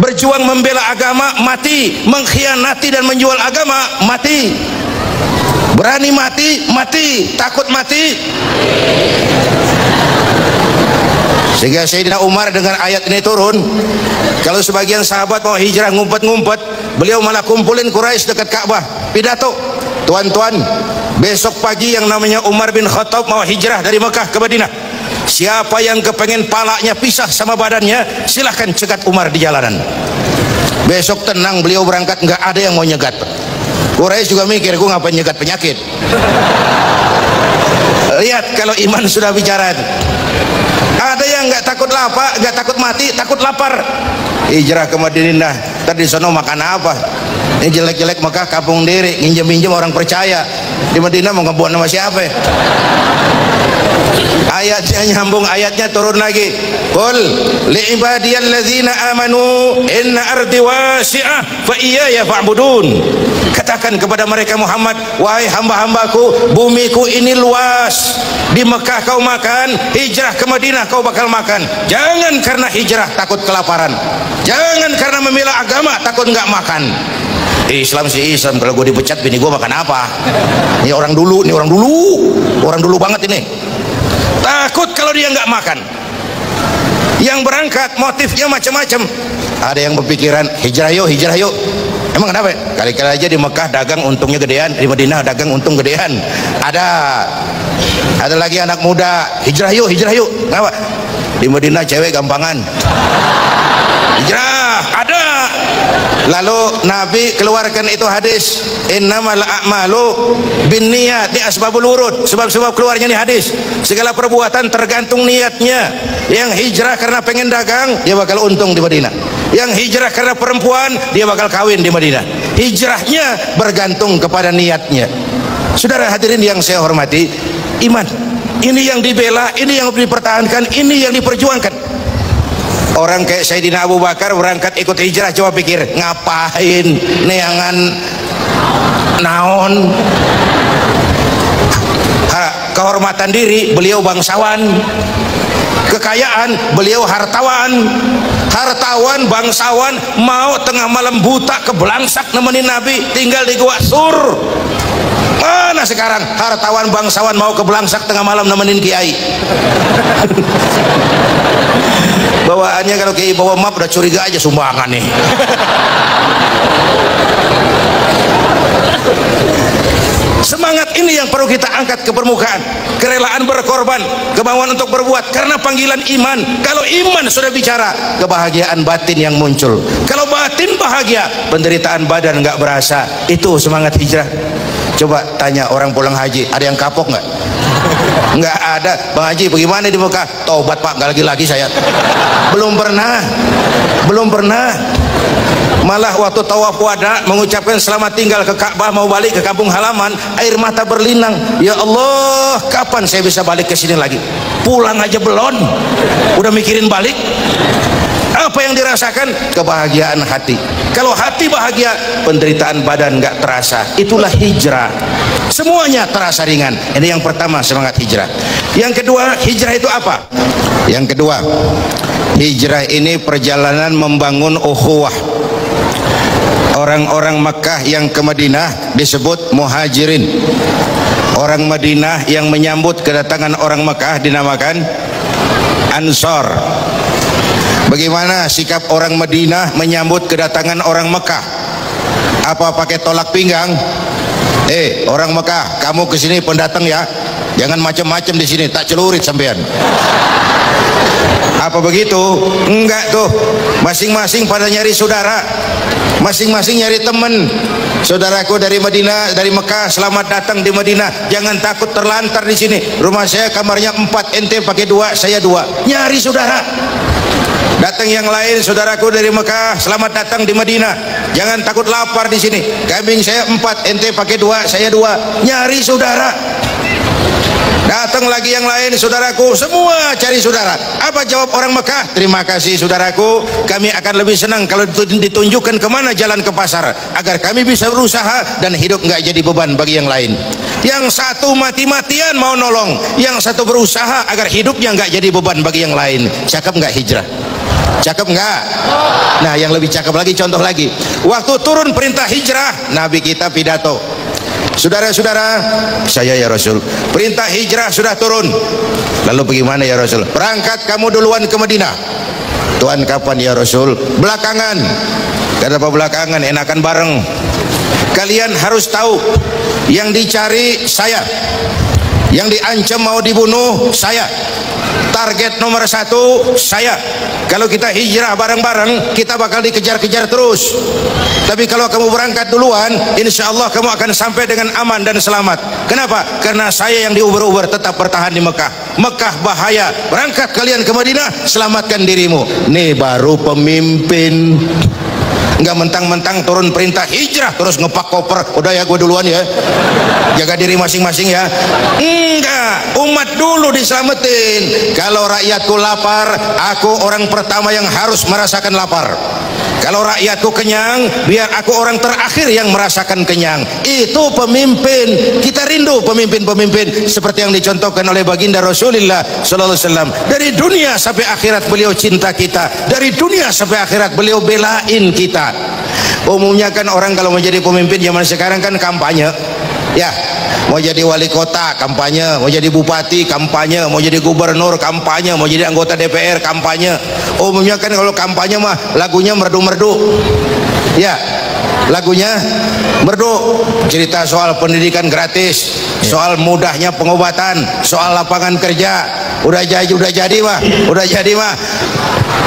berjuang membela agama mati, mengkhianati dan menjual agama mati. Berani mati, mati. Takut mati. Sehingga Sayyidina Umar dengan ayat ini turun, kalau sebagian sahabat mau hijrah ngumpet-ngumpet, beliau malah kumpulin Quraisy dekat Ka'bah, pidato, tuan-tuan, besok pagi yang namanya Umar bin Khattab mau hijrah dari Mekah ke Madinah. Siapa yang kepengen palanya pisah sama badannya, silahkan cegat Umar di jalanan. Besok tenang beliau berangkat, nggak ada yang mau nyegat. Quraisy juga mikir, gue ngapain nyegat penyakit. Lihat kalau iman sudah bicara. Ada yang nggak takut lapar, nggak takut mati, takut lapar. Hijrah ke Madinah, tadi sono makan apa? Ini jelek-jelek Mekah kampung diri, nginjem-minjem orang percaya. Di Madinah mau ngebuat nama siapa? Ayatnya nyambung, ayatnya turun lagi. Qul li ibadiyalladzina amanu inna ardi wasi'ah fa iyaya fa'budun. Katakan kepada mereka Muhammad, wahai hamba-hambaku, bumiku ini luas. Di Mekah kau makan, hijrah ke Madinah kau bakal makan. Jangan karena hijrah takut kelaparan. Jangan karena membela agama takut nggak makan. Islam sih Islam, kalau gue dipecat bini gue makan apa? Ini orang dulu, orang dulu banget ini. Takut kalau dia nggak makan. Yang berangkat motifnya macam-macam. Ada yang berpikiran hijrah yuk. Emang kenapa? Kali-kali aja di Mekah dagang untungnya gedean, di Madinah dagang untung gedean. Ada lagi anak muda, hijrah yuk. Kenapa? Di Madinah cewek gampangan. Hijrah, ada. Lalu Nabi keluarkan itu hadis, innamal a'malu binniyat, di asbabul wurud, sebab-sebab keluarnya ini hadis. Segala perbuatan tergantung niatnya. Yang hijrah karena pengen dagang, dia bakal untung di Madinah. Yang hijrah karena perempuan, dia bakal kawin di Madinah. Hijrahnya bergantung kepada niatnya. Saudara hadirin yang saya hormati, iman ini yang dibela, ini yang dipertahankan, ini yang diperjuangkan. Orang kayak Sayyidina Abu Bakar berangkat ikut hijrah, coba pikir, ngapain neangan naon? Kehormatan diri, beliau bangsawan. Kekayaan, beliau hartawan. Hartawan, bangsawan, mau tengah malam buta kebelangsak nemenin Nabi, tinggal di Gua Sur. Mana sekarang hartawan bangsawan mau kebelangsak tengah malam nemenin kiai? Bawaannya kalau kiai bawa map udah curiga aja sumbangan nih. Semangat ini yang perlu kita angkat ke permukaan. Kerelaan berkorban, kemauan untuk berbuat karena panggilan iman. Kalau iman sudah bicara, kebahagiaan batin yang muncul. Kalau batin bahagia, penderitaan badan nggak berasa. Itu semangat hijrah. Coba tanya orang pulang haji, ada yang kapok nggak? Nggak ada. Bang Haji bagaimana di Mekah? Taubat Pak, nggak lagi saya. Belum pernah. Malah waktu tawaf wada mengucapkan selamat tinggal ke Ka'bah, mau balik ke kampung halaman, air mata berlinang. Ya Allah, kapan saya bisa balik ke sini lagi? Pulang aja belum, udah mikirin balik. Apa yang dirasakan? Kebahagiaan hati. Kalau hati bahagia, penderitaan badan nggak terasa. Itulah hijrah. Semuanya terasa ringan. Ini yang pertama, semangat hijrah. Yang kedua, hijrah itu apa? Yang kedua, hijrah ini perjalanan membangun ukhuwah. Orang-orang Makkah yang ke Madinah disebut muhajirin. Orang Madinah yang menyambut kedatangan orang Makkah dinamakan Ansor. Bagaimana sikap orang Madinah menyambut kedatangan orang Mekah? Apa pakai tolak pinggang? Orang Mekah, kamu kesini pendatang ya, jangan macam-macam di sini, tak celurit sampean. Apa begitu? Enggak tuh. Masing-masing pada nyari saudara, masing-masing nyari teman. Saudaraku dari Madinah, dari Mekah, selamat datang di Madinah. Jangan takut terlantar di sini. Rumah saya kamarnya 4, ente pakai 2, saya 2. Nyari saudara. Datang yang lain, saudaraku dari Mekah, selamat datang di Madinah. Jangan takut lapar di sini. Kambing saya 4, ente pakai 2, saya 2. Nyari saudara. Datang lagi yang lain, saudaraku, semua cari saudara. Apa jawab orang Mekah? Terima kasih saudaraku, kami akan lebih senang kalau ditunjukkan kemana jalan ke pasar, agar kami bisa berusaha dan hidup nggak jadi beban bagi yang lain. Yang satu mati-matian mau nolong, yang satu berusaha agar hidupnya nggak jadi beban bagi yang lain. Cakep nggak hijrah? Cakep enggak? Nah, yang lebih cakep lagi, contoh lagi. Waktu turun perintah hijrah, Nabi kita pidato. Saudara-saudara, saya ya Rasul, perintah hijrah sudah turun. Lalu bagaimana ya Rasul? Berangkat kamu duluan ke Madinah. Tuhan, kapan ya Rasul? Belakangan. Kenapa belakangan? Enakan bareng. Kalian harus tahu, yang dicari saya, yang diancam mau dibunuh saya, target nomor 1 saya. Kalau kita hijrah bareng-bareng, kita bakal dikejar-kejar terus. Tapi kalau kamu berangkat duluan, insya Allah kamu akan sampai dengan aman dan selamat. Kenapa? Karena saya yang diuber-uber tetap bertahan di Mekah. Mekah bahaya, berangkat kalian ke Madinah, selamatkan dirimu. Nih baru pemimpin. Enggak mentang-mentang turun perintah hijrah terus ngepak koper, udah ya gue duluan ya, jaga diri masing-masing ya. Enggak, umat dulu diselamatin. Kalau rakyatku lapar, aku orang pertama yang harus merasakan lapar. Kalau rakyatku kenyang, biar aku orang terakhir yang merasakan kenyang. Itu pemimpin. Kita rindu pemimpin-pemimpin seperti yang dicontohkan oleh baginda Rasulullah sallallahu alaihi wasallam. Dari dunia sampai akhirat beliau cinta kita. Dari dunia sampai akhirat beliau belain kita. Umumnya kan orang kalau mau jadi pemimpin zaman sekarang kan kampanye. Ya, mau jadi wali kota kampanye, mau jadi bupati kampanye, mau jadi gubernur kampanye, mau jadi anggota DPR kampanye. Umumnya kan kalau kampanye mah lagunya merdu-merdu. Ya, lagunya merdu, cerita soal pendidikan gratis, soal mudahnya pengobatan, soal lapangan kerja. Udah jadi mah.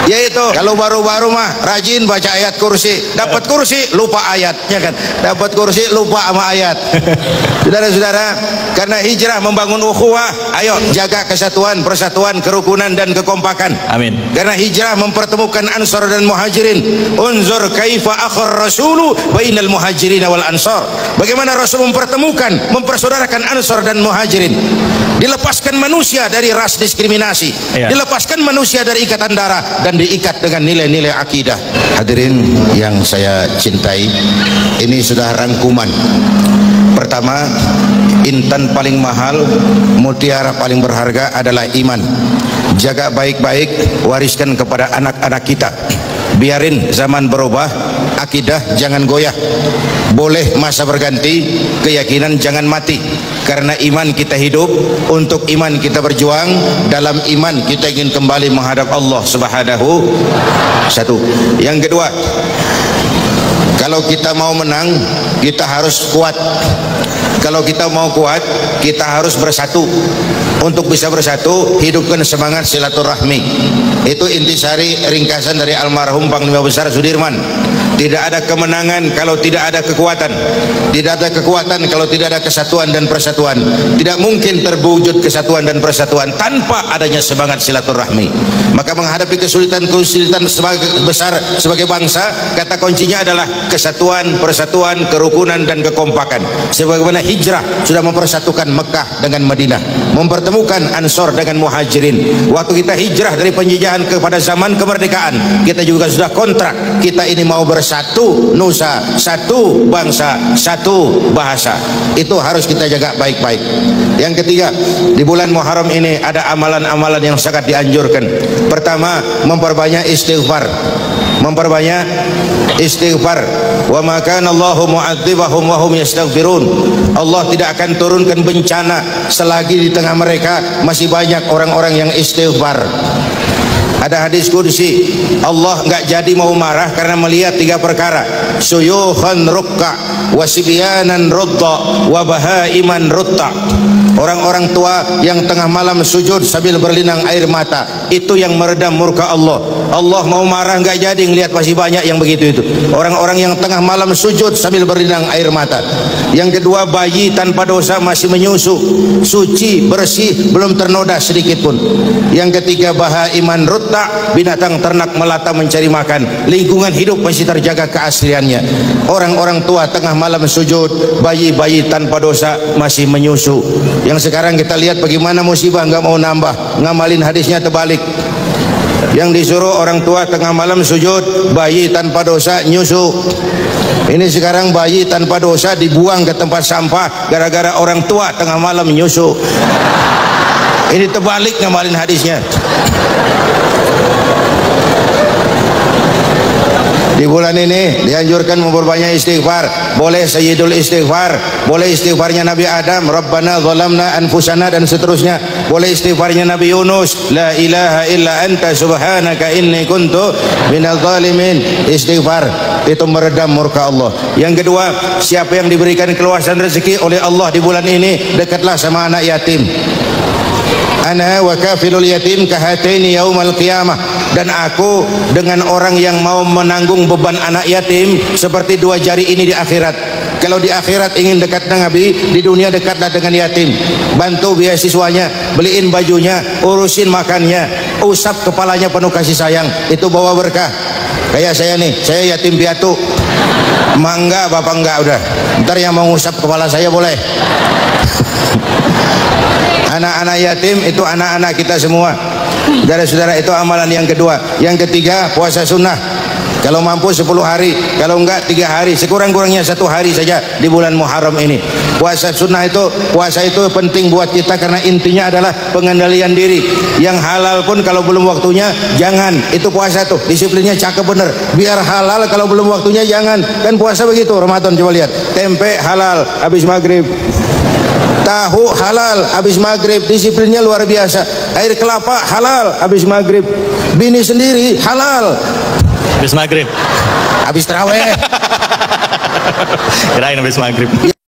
Ya itu, kalau baru-baru mah rajin baca ayat kursi, dapat kursi lupa ayatnya kan, dapat kursi lupa sama ayat. Saudara-saudara, karena hijrah membangun ukhuwah, ayo jaga kesatuan, persatuan, kerukunan dan kekompakan. Amin. Karena hijrah mempertemukan Ansar dan Muhajirin. Unzur kaifa akhar rasulu bainal Muhajirin wal Ansar. Bagaimana Rasul mempertemukan, mempersaudarakan Ansar dan Muhajirin. Dilepaskan manusia dari ras diskriminasi, dilepaskan manusia dari ikatan darah dan diikat dengan nilai-nilai akidah. Hadirin yang saya cintai, ini sudah rangkuman. Pertama, intan paling mahal, mutiara paling berharga adalah iman. Jaga baik-baik, wariskan kepada anak-anak kita. Biarin zaman berubah, akidah jangan goyah. Boleh masa berganti, keyakinan jangan mati. Karena iman kita hidup, untuk iman kita berjuang, dalam iman kita ingin kembali menghadap Allah Subhanahu. Satu. Yang kedua, kalau kita mau menang, kita harus kuat. Kalau kita mau kuat, kita harus bersatu. Untuk bisa bersatu, hidupkan semangat silaturahmi. Itu intisari ringkasan dari almarhum Panglima Besar Sudirman. Tidak ada kemenangan kalau tidak ada kekuatan. Tidak ada kekuatan kalau tidak ada kesatuan dan persatuan. Tidak mungkin terwujud kesatuan dan persatuan tanpa adanya semangat silaturahmi. Maka menghadapi kesulitan-kesulitan besar sebagai bangsa, kata kuncinya adalah kesatuan, persatuan, kerukunan dan kekompakan. Sebagaimana hijrah sudah mempersatukan Mekah dengan Madinah, mempertemukan Ansor dengan Muhajirin. Waktu kita hijrah dari penjajahan kepada zaman kemerdekaan, kita juga sudah kontrak, kita ini mau bersatu nusa, satu bangsa, satu bahasa. Itu harus kita jaga baik-baik. Yang ketiga, di bulan Muharram ini ada amalan-amalan yang sangat dianjurkan. Pertama, memperbanyak istighfar. Memperbanyak istighfar. Wa ma kana Allahu mu'adzibahum wa hum yastaghfirun. Allah tidak akan turunkan bencana selagi di tengah mereka masih banyak orang-orang yang istighfar. Ada hadis qudsi, Allah enggak jadi mau marah karena melihat tiga perkara: suyukhan rukka, wasibyanan rutta, wa bahaiman rutta. Orang-orang tua yang tengah malam sujud sambil berlinang air mata, itu yang meredam murka Allah. Allah mau marah enggak jadi ngelihat masih banyak yang begitu itu. Orang-orang yang tengah malam sujud sambil berlinang air mata. Yang kedua, bayi tanpa dosa masih menyusu, suci, bersih, belum ternoda sedikit pun. Yang ketiga, bahaiman rutta, binatang ternak melata mencari makan, lingkungan hidup masih terjaga keasliannya. Orang-orang tua tengah malam sujud, bayi-bayi tanpa dosa masih menyusu. Yang sekarang kita lihat bagaimana musibah nggak mau nambah, ngamalin hadisnya terbalik. Yang disuruh orang tua tengah malam sujud, bayi tanpa dosa nyusu. Ini sekarang bayi tanpa dosa dibuang ke tempat sampah gara-gara orang tua tengah malam nyusu. Ini terbalik ngamalin hadisnya. Di bulan ini dianjurkan memperbanyak istighfar. Boleh sayyidul istighfar, boleh istighfarnya Nabi Adam, Rabbana zalamna anfusana, dan seterusnya. Boleh istighfarnya Nabi Yunus, la ilaha illa anta subhanaka inni kuntu minadz zalimin. Istighfar itu meredam murka Allah. Yang kedua, siapa yang diberikan keluasan rezeki oleh Allah di bulan ini, dekatlah sama anak yatim. Ana wa kafilul yatim kahataini yaumal qiyamah, dan aku dengan orang yang mau menanggung beban anak yatim seperti dua jari ini di akhirat. Kalau di akhirat ingin dekat dengan Nabi, di dunia dekatlah dengan yatim. Bantu beasiswanya, beliin bajunya, urusin makannya, usap kepalanya penuh kasih sayang. Itu bawa berkah. Kayak saya nih, saya yatim piatu. Mangga bapak enggak, udah. Ntar yang mau ngusap kepala saya boleh. Anak-anak yatim itu anak-anak kita semua. Saudara-saudara, itu amalan yang kedua. Yang ketiga, puasa sunnah. Kalau mampu 10 hari, kalau enggak 3 hari, sekurang-kurangnya 1 hari saja di bulan Muharram ini. Puasa sunnah itu, puasa itu penting buat kita karena intinya adalah pengendalian diri. Yang halal pun kalau belum waktunya jangan. Itu puasa tuh, disiplinnya cakep bener. Biar halal kalau belum waktunya jangan. Kan puasa begitu Ramadan, coba lihat. Tempe halal habis maghrib. Tahu halal habis maghrib, disiplinnya luar biasa. Air kelapa halal habis maghrib. Bini sendiri halal habis maghrib, habis taraweh. kirain habis maghrib.